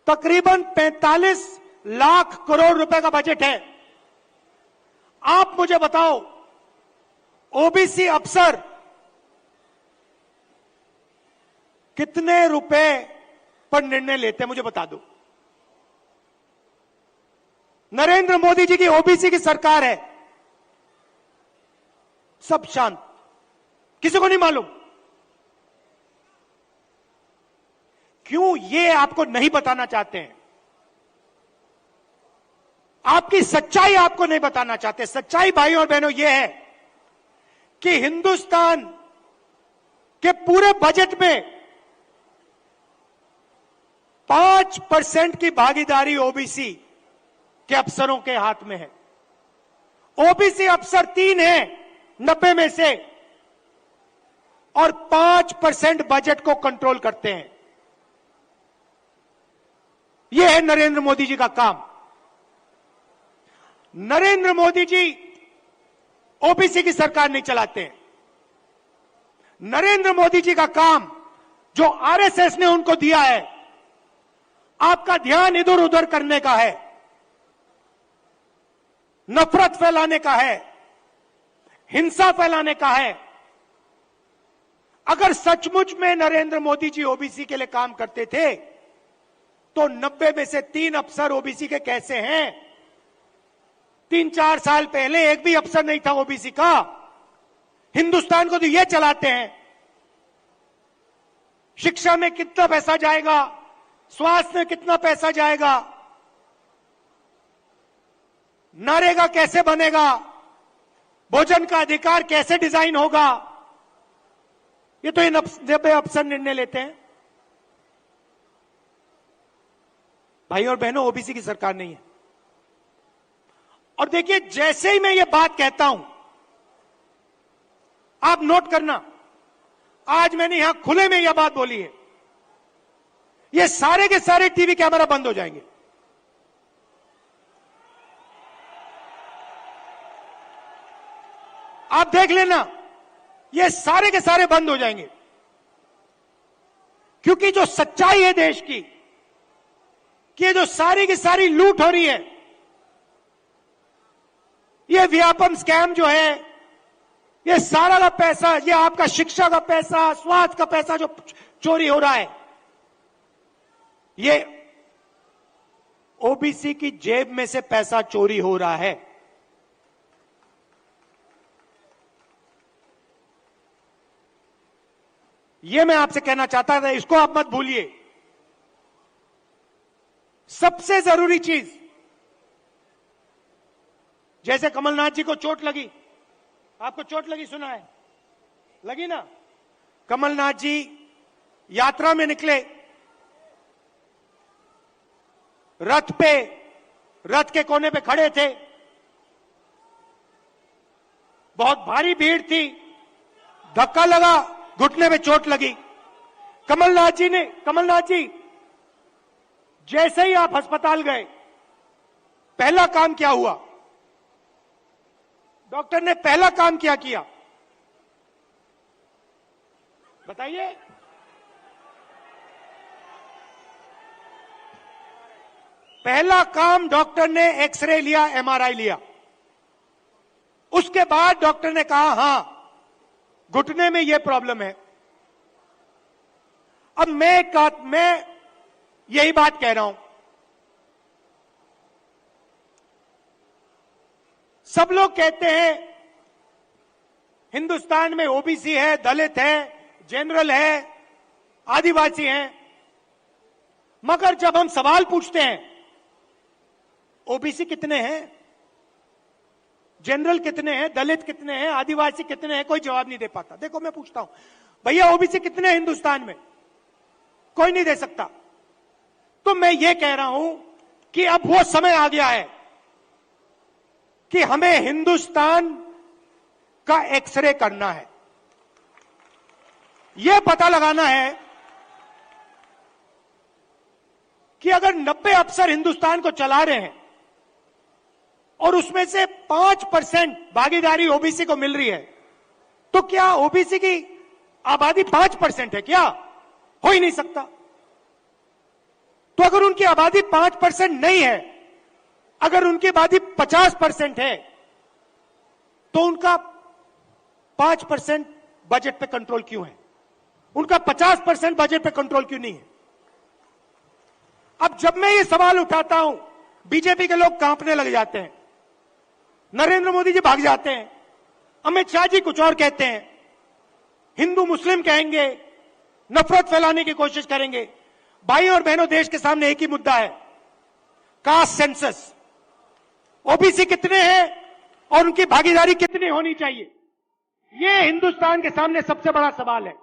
तकरीबन 45 लाख करोड़ रुपए का बजट है। आप मुझे बताओ, ओबीसी अफसर कितने रुपए पर निर्णय लेते हैं, मुझे बता दो। नरेंद्र मोदी जी की ओबीसी की सरकार है, सब शांत, किसी को नहीं मालूम। क्यों? ये आपको नहीं बताना चाहते हैं, आपकी सच्चाई आपको नहीं बताना चाहते। सच्चाई भाइयों और बहनों ये है कि हिंदुस्तान के पूरे बजट में 5% की भागीदारी ओबीसी के अफसरों के हाथ में है। ओबीसी अफसर 3 हैं 90 में से, और 5% बजट को कंट्रोल करते हैं। यह है नरेंद्र मोदी जी का काम। नरेंद्र मोदी जी ओबीसी की सरकार नहीं चलाते हैं। नरेंद्र मोदी जी का काम जो आरएसएस ने उनको दिया है, आपका ध्यान इधर उधर करने का है, नफरत फैलाने का है, हिंसा फैलाने का है। अगर सचमुच में नरेंद्र मोदी जी ओबीसी के लिए काम करते थे तो 90 में से 3 अफसर ओबीसी के कैसे हैं? 3-4 साल पहले एक भी अफसर नहीं था ओबीसी का। हिंदुस्तान को तो ये चलाते हैं। शिक्षा में कितना पैसा जाएगा, स्वास्थ्य में कितना पैसा जाएगा, नरेगा कैसे बनेगा, भोजन का अधिकार कैसे डिजाइन होगा, ये तो इन अफसर निर्णय लेते हैं। भाई और बहनों, ओबीसी की सरकार नहीं है। और देखिए, जैसे ही मैं ये बात कहता हूं, आप नोट करना, आज मैंने यहां खुले में यह बात बोली है, ये सारे के सारे टीवी कैमरा बंद हो जाएंगे। आप देख लेना, ये सारे के सारे बंद हो जाएंगे। क्योंकि जो सच्चाई है देश की, कि ये जो सारी की सारी लूट हो रही है, ये व्यापम स्कैम जो है, ये सारा का पैसा, ये आपका शिक्षा का पैसा, स्वास्थ्य का पैसा जो चोरी हो रहा है, ये ओबीसी की जेब में से पैसा चोरी हो रहा है। ये मैं आपसे कहना चाहता था, इसको आप मत भूलिए। सबसे जरूरी चीज, जैसे कमलनाथ जी को चोट लगी, आपको चोट लगी, सुना है, लगी ना? कमलनाथ जी यात्रा में निकले, रथ के कोने पे खड़े थे, बहुत भारी भीड़ थी, धक्का लगा, घुटने में चोट लगी। कमलनाथ जी जैसे ही आप अस्पताल गए, पहला काम क्या हुआ? डॉक्टर ने पहला काम क्या किया, बताइए? पहला काम डॉक्टर ने एक्सरे लिया, एमआरआई लिया। उसके बाद डॉक्टर ने कहा, हां, घुटने में यह प्रॉब्लम है। अब मैं यही बात कह रहा हूं, सब लोग कहते हैं हिंदुस्तान में ओबीसी है, दलित है, जनरल है, आदिवासी हैं, मगर जब हम सवाल पूछते हैं ओबीसी कितने हैं, जनरल कितने हैं, दलित कितने हैं, आदिवासी कितने हैं, कोई जवाब नहीं दे पाता। देखो, मैं पूछता हूं, भैया ओबीसी कितने हैं हिंदुस्तान में? कोई नहीं दे सकता। तो मैं ये कह रहा हूं कि अब वो समय आ गया है कि हमें हिंदुस्तान का एक्सरे करना है, यह पता लगाना है कि अगर 90 अफसर हिंदुस्तान को चला रहे हैं और उसमें से 5% भागीदारी ओबीसी को मिल रही है, तो क्या ओबीसी की आबादी 5% है क्या? हो ही नहीं सकता। तो अगर उनकी आबादी 5% नहीं है, अगर उनकी आबादी 50% है, तो उनका 5% बजट पे कंट्रोल क्यों है? उनका 50% बजट पे कंट्रोल क्यों नहीं है? अब जब मैं ये सवाल उठाता हूं, बीजेपी के लोग कांपने लग जाते हैं, नरेंद्र मोदी जी भाग जाते हैं, अमित शाह जी कुछ और कहते हैं, हिंदू मुस्लिम कहेंगे, नफरत फैलाने की कोशिश करेंगे। भाई और बहनों, देश के सामने एक ही मुद्दा है, कास्ट सेंसस। ओबीसी कितने हैं और उनकी भागीदारी कितनी होनी चाहिए, यह हिंदुस्तान के सामने सबसे बड़ा सवाल है।